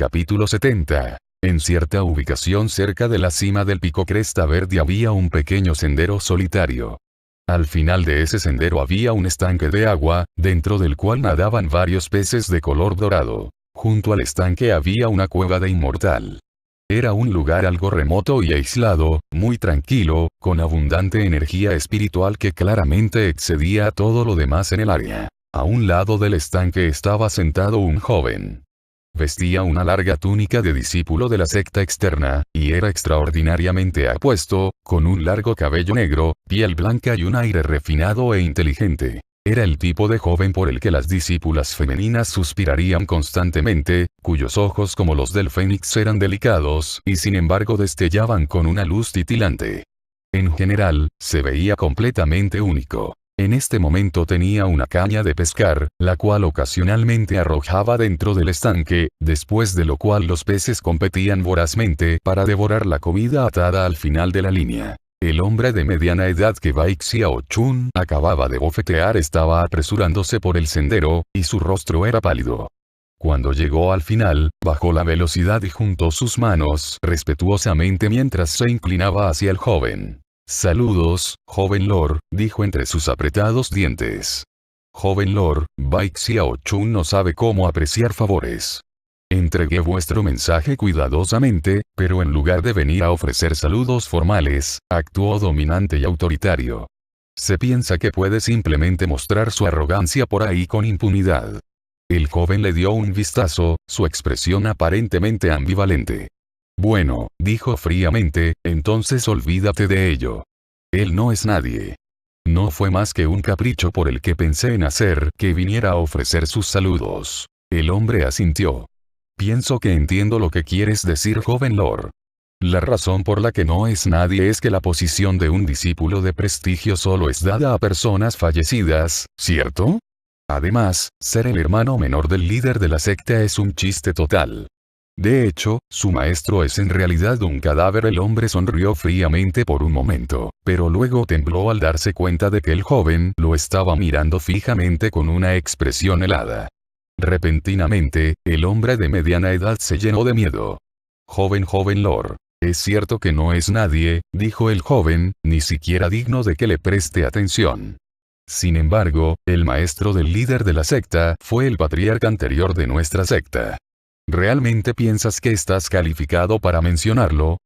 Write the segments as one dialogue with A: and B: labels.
A: Capítulo 70. En cierta ubicación cerca de la cima del pico Cresta Verde había un pequeño sendero solitario. Al final de ese sendero había un estanque de agua, dentro del cual nadaban varios peces de color dorado. Junto al estanque había una cueva de inmortal. Era un lugar algo remoto y aislado, muy tranquilo, con abundante energía espiritual que claramente excedía a todo lo demás en el área. A un lado del estanque estaba sentado un joven. Vestía una larga túnica de discípulo de la secta externa, y era extraordinariamente apuesto, con un largo cabello negro, piel blanca y un aire refinado e inteligente. Era el tipo de joven por el que las discípulas femeninas suspirarían constantemente, cuyos ojos como los del fénix eran delicados y sin embargo destellaban con una luz titilante. En general, se veía completamente único. En este momento tenía una caña de pescar, la cual ocasionalmente arrojaba dentro del estanque, después de lo cual los peces competían vorazmente para devorar la comida atada al final de la línea. El hombre de mediana edad que Bai Xiaochun acababa de bofetear estaba apresurándose por el sendero, y su rostro era pálido. Cuando llegó al final, bajó la velocidad y juntó sus manos respetuosamente mientras se inclinaba hacia el joven. «Saludos, joven Lord», dijo entre sus apretados dientes. «Joven Lord, Bai Xiaochun no sabe cómo apreciar favores. Entregué vuestro mensaje cuidadosamente, pero en lugar de venir a ofrecer saludos formales, actuó dominante y autoritario. Se piensa que puede simplemente mostrar su arrogancia por ahí con impunidad». El joven le dio un vistazo, su expresión aparentemente ambivalente. «Bueno», dijo fríamente, «entonces olvídate de ello. Él no es nadie. No fue más que un capricho por el que pensé en hacer que viniera a ofrecer sus saludos». El hombre asintió. «Pienso que entiendo lo que quieres decir, joven Lord. La razón por la que no es nadie es que la posición de un discípulo de prestigio solo es dada a personas fallecidas, ¿cierto? Además, ser el hermano menor del líder de la secta es un chiste total. De hecho, su maestro es en realidad un cadáver». El hombre sonrió fríamente por un momento, pero luego tembló al darse cuenta de que el joven lo estaba mirando fijamente con una expresión helada. Repentinamente, el hombre de mediana edad se llenó de miedo. «Joven Lord, es cierto que no es nadie», dijo el joven, «ni siquiera digno de que le preste atención. Sin embargo, el maestro del líder de la secta fue el patriarca anterior de nuestra secta. ¿Realmente piensas que estás calificado para mencionarlo?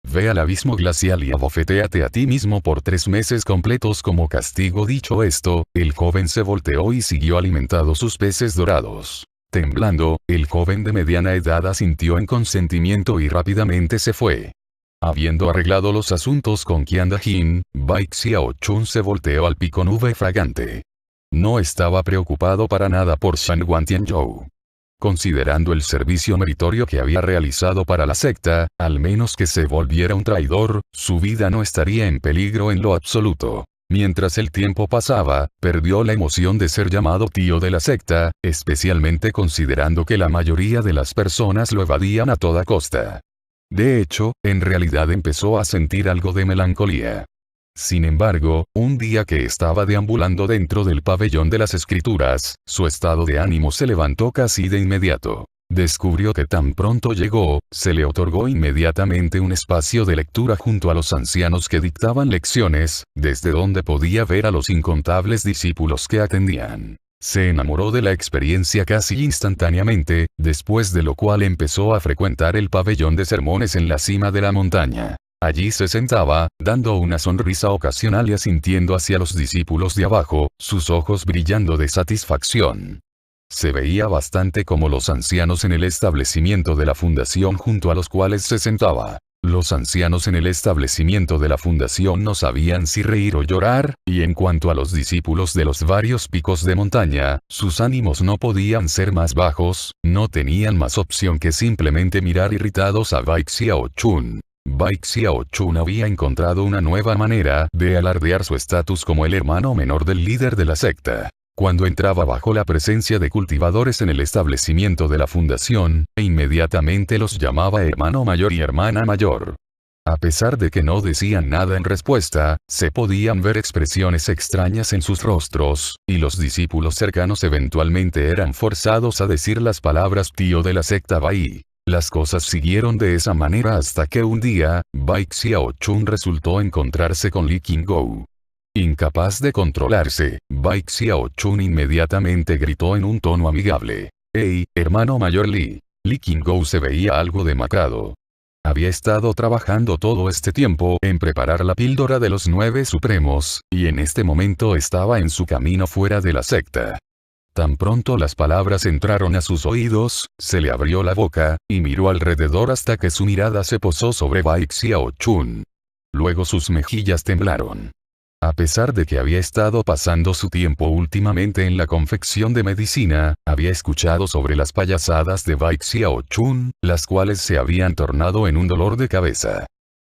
A: Ve al abismo glacial y abofetéate a ti mismo por 3 meses completos como castigo». Dicho esto, el joven se volteó y siguió alimentando sus peces dorados. Temblando, el joven de mediana edad asintió en consentimiento y rápidamente se fue. Habiendo arreglado los asuntos con Qianda Jin, Bai Xiaochun se volteó al pico Nube Fragante. No estaba preocupado para nada por Shan Wantianzhou. Considerando el servicio meritorio que había realizado para la secta, al menos que se volviera un traidor, su vida no estaría en peligro en lo absoluto. Mientras el tiempo pasaba, perdió la emoción de ser llamado tío de la secta, especialmente considerando que la mayoría de las personas lo evadían a toda costa. De hecho, en realidad empezó a sentir algo de melancolía. Sin embargo, un día que estaba deambulando dentro del pabellón de las escrituras, su estado de ánimo se levantó casi de inmediato. Descubrió que tan pronto llegó, se le otorgó inmediatamente un espacio de lectura junto a los ancianos que dictaban lecciones, desde donde podía ver a los incontables discípulos que atendían. Se enamoró de la experiencia casi instantáneamente, después de lo cual empezó a frecuentar el pabellón de sermones en la cima de la montaña. Allí se sentaba, dando una sonrisa ocasional y asintiendo hacia los discípulos de abajo, sus ojos brillando de satisfacción. Se veía bastante como los ancianos en el establecimiento de la fundación junto a los cuales se sentaba. Los ancianos en el establecimiento de la fundación no sabían si reír o llorar, y en cuanto a los discípulos de los varios picos de montaña, sus ánimos no podían ser más bajos, no tenían más opción que simplemente mirar irritados a Bai Xiaochun. Bai Xiaochun había encontrado una nueva manera de alardear su estatus como el hermano menor del líder de la secta. Cuando entraba bajo la presencia de cultivadores en el establecimiento de la fundación, inmediatamente los llamaba hermano mayor y hermana mayor. A pesar de que no decían nada en respuesta, se podían ver expresiones extrañas en sus rostros, y los discípulos cercanos eventualmente eran forzados a decir las palabras tío de la secta Bai. Las cosas siguieron de esa manera hasta que un día, Bai Xiaochun resultó encontrarse con Li Qingou. Incapaz de controlarse, Bai Xiaochun inmediatamente gritó en un tono amigable. «¡Hey, hermano mayor Li!». Li Qingou se veía algo demacrado. Había estado trabajando todo este tiempo en preparar la píldora de los 9 supremos, y en este momento estaba en su camino fuera de la secta. Tan pronto las palabras entraron a sus oídos, se le abrió la boca, y miró alrededor hasta que su mirada se posó sobre Bai Xiaochun. Luego sus mejillas temblaron. A pesar de que había estado pasando su tiempo últimamente en la confección de medicina, había escuchado sobre las payasadas de Bai Xiaochun, las cuales se habían tornado en un dolor de cabeza.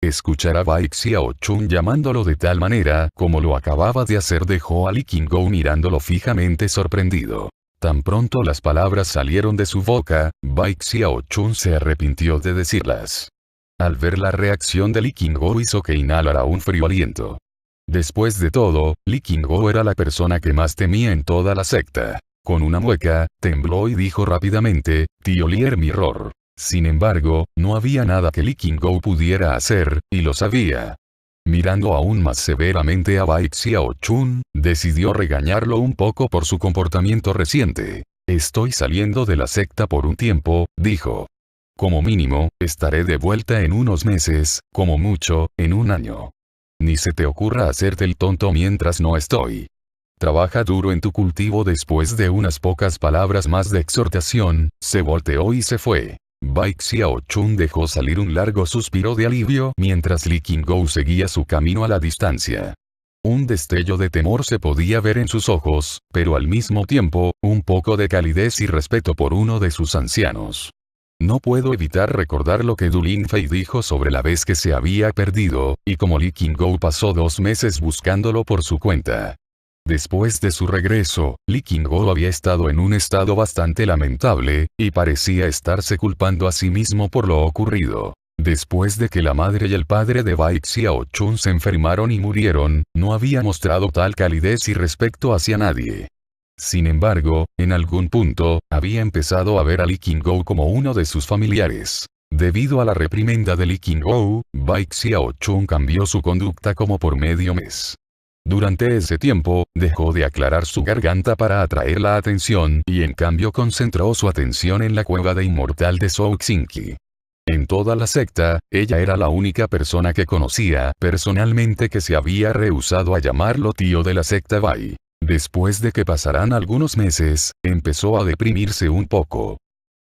A: Escuchar a Bai Xiaochun llamándolo de tal manera como lo acababa de hacer dejó a Li Qingou mirándolo fijamente sorprendido. Tan pronto las palabras salieron de su boca, Bai Xiaochun se arrepintió de decirlas. Al ver la reacción de Li Qingou hizo que inhalara un frío aliento. Después de todo, Li Qingou era la persona que más temía en toda la secta. Con una mueca, tembló y dijo rápidamente, «Tío Lier Mirror». Sin embargo, no había nada que Li Qingou pudiera hacer, y lo sabía. Mirando aún más severamente a Bai Xiaochun, decidió regañarlo un poco por su comportamiento reciente. «Estoy saliendo de la secta por un tiempo», dijo. «Como mínimo, estaré de vuelta en unos meses, como mucho, en un año. Ni se te ocurra hacerte el tonto mientras no estoy. Trabaja duro en tu cultivo». Después de unas pocas palabras más de exhortación, se volteó y se fue. Bai Xiaochun dejó salir un largo suspiro de alivio mientras Li Qingou seguía su camino a la distancia. Un destello de temor se podía ver en sus ojos, pero al mismo tiempo, un poco de calidez y respeto por uno de sus ancianos. No puedo evitar recordar lo que Du Linfei dijo sobre la vez que se había perdido, y como Li Qingou pasó 2 meses buscándolo por su cuenta. Después de su regreso, Li Qingou había estado en un estado bastante lamentable, y parecía estarse culpando a sí mismo por lo ocurrido. Después de que la madre y el padre de Bai Xiaochun se enfermaron y murieron, no había mostrado tal calidez y respeto hacia nadie. Sin embargo, en algún punto, había empezado a ver a Li Qingou como uno de sus familiares. Debido a la reprimenda de Li Qingou, Bai Xiaochun cambió su conducta como por medio mes. Durante ese tiempo, dejó de aclarar su garganta para atraer la atención y en cambio concentró su atención en la cueva de inmortal de Zhou Xingqi. En toda la secta, ella era la única persona que conocía personalmente que se había rehusado a llamarlo tío de la secta Bai. Después de que pasaran algunos meses, empezó a deprimirse un poco.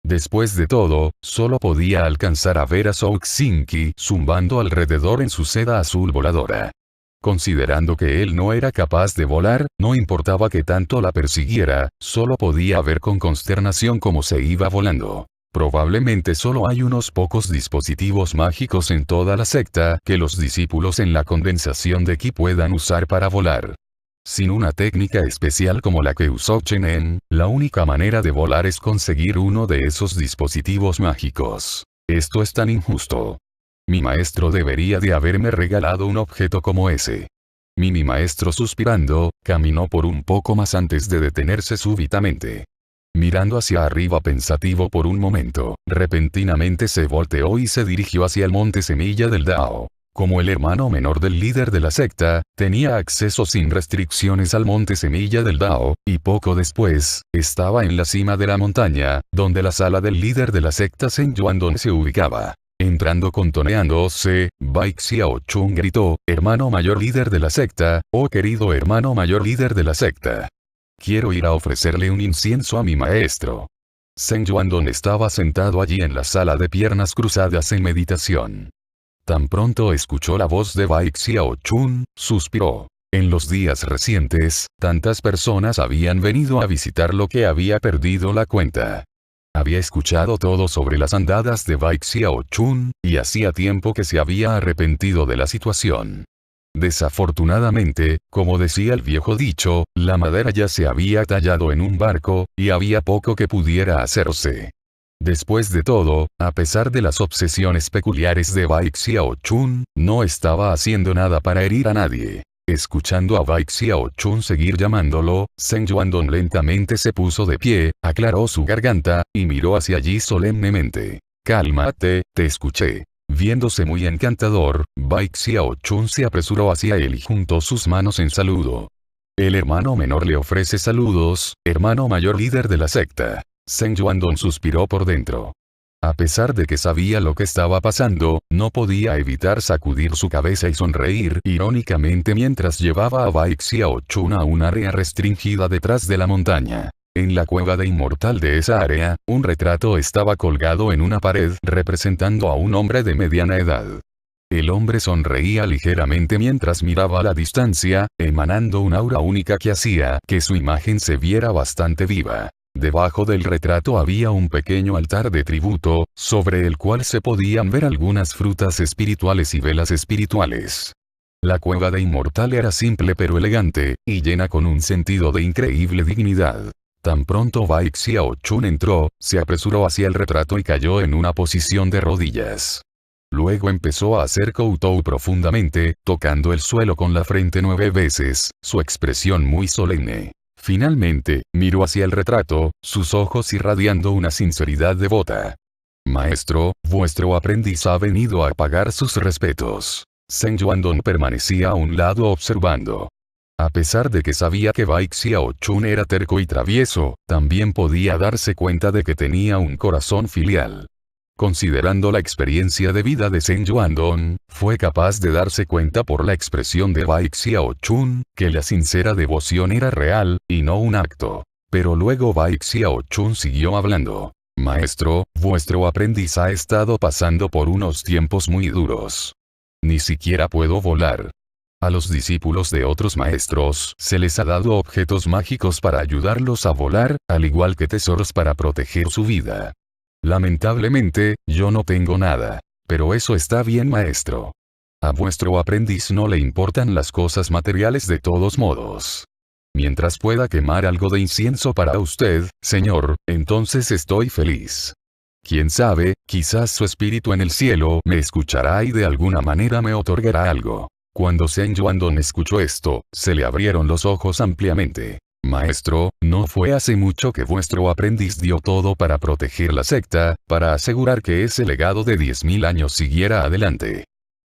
A: Después de todo, solo podía alcanzar a ver a Zhou Xingqi zumbando alrededor en su seda azul voladora. Considerando que él no era capaz de volar, no importaba que tanto la persiguiera, solo podía ver con consternación cómo se iba volando. Probablemente solo hay unos pocos dispositivos mágicos en toda la secta que los discípulos en la condensación de Qi puedan usar para volar. Sin una técnica especial como la que usó Chen En, la única manera de volar es conseguir uno de esos dispositivos mágicos. Esto es tan injusto. Mi maestro debería de haberme regalado un objeto como ese. Mi maestro suspirando, caminó por un poco más antes de detenerse súbitamente. Mirando hacia arriba pensativo por un momento, repentinamente se volteó y se dirigió hacia el monte Semilla del Dao. Como el hermano menor del líder de la secta, tenía acceso sin restricciones al monte Semilla del Dao, y poco después, estaba en la cima de la montaña, donde la sala del líder de la secta Zhen Yuandong se ubicaba. Entrando contoneándose, Bai Xiaochun gritó, «Hermano mayor líder de la secta, oh querido hermano mayor líder de la secta. Quiero ir a ofrecerle un incienso a mi maestro». Zhen Yuandong estaba sentado allí en la sala de piernas cruzadas en meditación. Tan pronto escuchó la voz de Bai Xiaochun, suspiró. En los días recientes, tantas personas habían venido a visitarlo que había perdido la cuenta. Había escuchado todo sobre las andadas de Bai Xiaochun, y hacía tiempo que se había arrepentido de la situación. Desafortunadamente, como decía el viejo dicho, la madera ya se había tallado en un barco, y había poco que pudiera hacerse. Después de todo, a pesar de las obsesiones peculiares de Bai Xiaochun, no estaba haciendo nada para herir a nadie. Escuchando a Bai Xiaochun seguir llamándolo, Zhen Yuandong lentamente se puso de pie, aclaró su garganta, y miró hacia allí solemnemente. Cálmate, te escuché. Viéndose muy encantador, Bai Xiaochun se apresuró hacia él y juntó sus manos en saludo. El hermano menor le ofrece saludos, hermano mayor líder de la secta. Zheng Yuandong suspiró por dentro. A pesar de que sabía lo que estaba pasando, no podía evitar sacudir su cabeza y sonreír irónicamente mientras llevaba a Bai Xiaochun a un área restringida detrás de la montaña. En la cueva de inmortal de esa área, un retrato estaba colgado en una pared representando a un hombre de mediana edad. El hombre sonreía ligeramente mientras miraba a la distancia, emanando un aura única que hacía que su imagen se viera bastante viva. Debajo del retrato había un pequeño altar de tributo, sobre el cual se podían ver algunas frutas espirituales y velas espirituales. La cueva de inmortal era simple pero elegante, y llena con un sentido de increíble dignidad. Tan pronto Bai Xiaochun entró, se apresuró hacia el retrato y cayó en una posición de rodillas. Luego empezó a hacer koutou profundamente, tocando el suelo con la frente 9 veces, su expresión muy solemne. Finalmente, miró hacia el retrato, sus ojos irradiando una sinceridad devota. Maestro, vuestro aprendiz ha venido a pagar sus respetos. Zheng Yuandong permanecía a un lado observando. A pesar de que sabía que Bai Xiaochun era terco y travieso, también podía darse cuenta de que tenía un corazón filial. Considerando la experiencia de vida de Zheng Yuandong, fue capaz de darse cuenta por la expresión de Bai Xiaochun, que la sincera devoción era real, y no un acto. Pero luego Bai Xiaochun siguió hablando. Maestro, vuestro aprendiz ha estado pasando por unos tiempos muy duros. Ni siquiera puedo volar. A los discípulos de otros maestros se les ha dado objetos mágicos para ayudarlos a volar, al igual que tesoros para proteger su vida. Lamentablemente, yo no tengo nada. Pero eso está bien, maestro. A vuestro aprendiz no le importan las cosas materiales de todos modos. Mientras pueda quemar algo de incienso para usted, señor, entonces estoy feliz. Quién sabe, quizás su espíritu en el cielo me escuchará y de alguna manera me otorgará algo. Cuando Zheng Yuandong escuchó esto, se le abrieron los ojos ampliamente. Maestro, no fue hace mucho que vuestro aprendiz dio todo para proteger la secta, para asegurar que ese legado de 10.000 años siguiera adelante.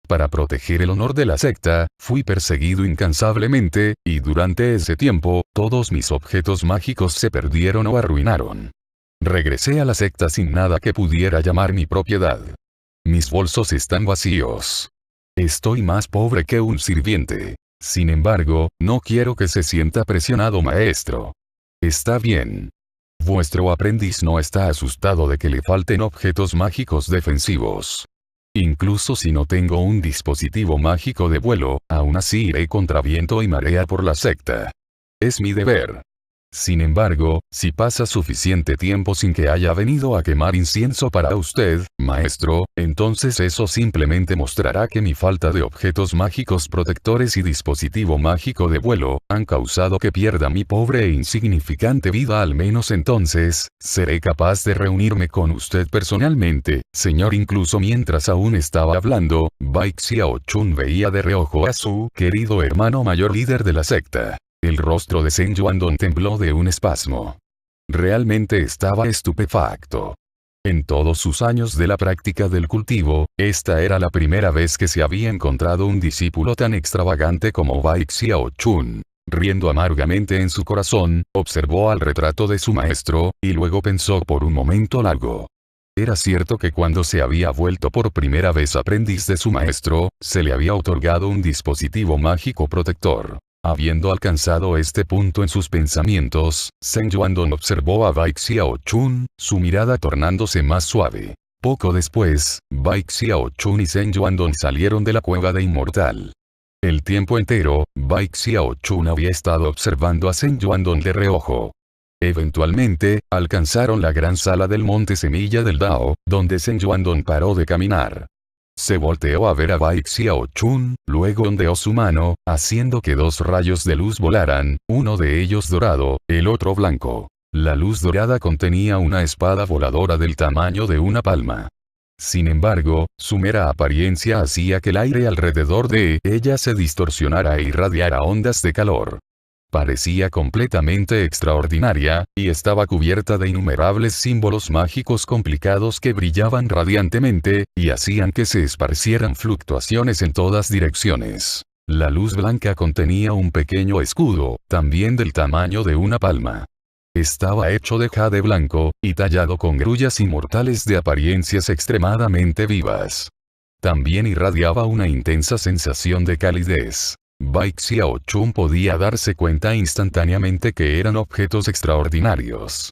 A: Para proteger el honor de la secta, fui perseguido incansablemente, y durante ese tiempo, todos mis objetos mágicos se perdieron o arruinaron. Regresé a la secta sin nada que pudiera llamar mi propiedad. Mis bolsos están vacíos. Estoy más pobre que un sirviente. Sin embargo, no quiero que se sienta presionado, maestro. Está bien. Vuestro aprendiz no está asustado de que le falten objetos mágicos defensivos. Incluso si no tengo un dispositivo mágico de vuelo, aún así iré contra viento y marea por la secta. Es mi deber. Sin embargo, si pasa suficiente tiempo sin que haya venido a quemar incienso para usted, maestro, entonces eso simplemente mostrará que mi falta de objetos mágicos protectores y dispositivo mágico de vuelo, han causado que pierda mi pobre e insignificante vida. Al menos entonces, seré capaz de reunirme con usted personalmente, señor. Incluso mientras aún estaba hablando, Bai Xiaochun veía de reojo a su querido hermano mayor líder de la secta. El rostro de Zheng Yuandong tembló de un espasmo. Realmente estaba estupefacto. En todos sus años de la práctica del cultivo, esta era la primera vez que se había encontrado un discípulo tan extravagante como Bai Xiaochun. Riendo amargamente en su corazón, observó al retrato de su maestro, y luego pensó por un momento largo. Era cierto que cuando se había vuelto por primera vez aprendiz de su maestro, se le había otorgado un dispositivo mágico protector. Habiendo alcanzado este punto en sus pensamientos, Zheng Yuandong observó a Bai Xiaochun, su mirada tornándose más suave. Poco después, Bai Xiaochun y Zheng Yuandong salieron de la cueva de inmortal. El tiempo entero, Bai Xiaochun había estado observando a Zheng Yuandong de reojo. Eventualmente, alcanzaron la gran sala del monte Semilla del Dao, donde Zheng Yuandong paró de caminar. Se volteó a ver a Bai Xiaochun, luego ondeó su mano, haciendo que dos rayos de luz volaran, uno de ellos dorado, el otro blanco. La luz dorada contenía una espada voladora del tamaño de una palma. Sin embargo, su mera apariencia hacía que el aire alrededor de ella se distorsionara e irradiara ondas de calor. Parecía completamente extraordinaria, y estaba cubierta de innumerables símbolos mágicos complicados que brillaban radiantemente, y hacían que se esparcieran fluctuaciones en todas direcciones. La luz blanca contenía un pequeño escudo, también del tamaño de una palma. Estaba hecho de jade blanco, y tallado con grullas inmortales de apariencias extremadamente vivas. También irradiaba una intensa sensación de calidez. Bai Xiaochun podía darse cuenta instantáneamente que eran objetos extraordinarios.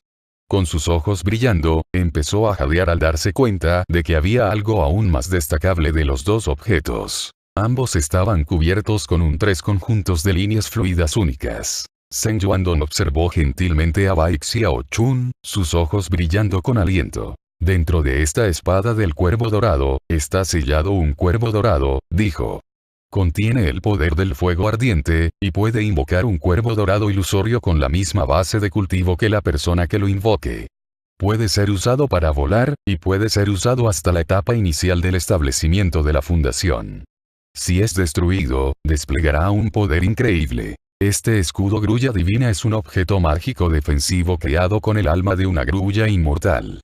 A: Con sus ojos brillando, empezó a jadear al darse cuenta de que había algo aún más destacable de los dos objetos. Ambos estaban cubiertos con tres conjuntos de líneas fluidas únicas. Zheng Yuandong observó gentilmente a Bai Xiaochun, sus ojos brillando con aliento. Dentro de esta espada del cuervo dorado, está sellado un cuervo dorado, dijo. Contiene el poder del fuego ardiente, y puede invocar un cuervo dorado ilusorio con la misma base de cultivo que la persona que lo invoque. Puede ser usado para volar, y puede ser usado hasta la etapa inicial del establecimiento de la fundación. Si es destruido, desplegará un poder increíble. Este escudo grulla divina es un objeto mágico defensivo creado con el alma de una grulla inmortal.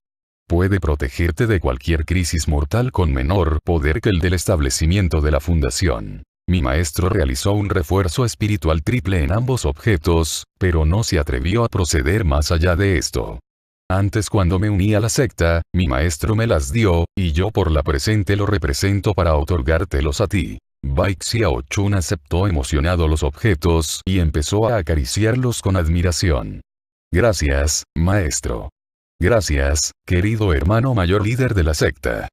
A: Puede protegerte de cualquier crisis mortal con menor poder que el del establecimiento de la fundación. Mi maestro realizó un refuerzo espiritual triple en ambos objetos, pero no se atrevió a proceder más allá de esto. Antes, cuando me uní a la secta, mi maestro me las dio, y yo por la presente lo represento para otorgártelos a ti. Bai Xiaochun aceptó emocionado los objetos y empezó a acariciarlos con admiración. Gracias, maestro. Gracias, querido hermano mayor líder de la secta.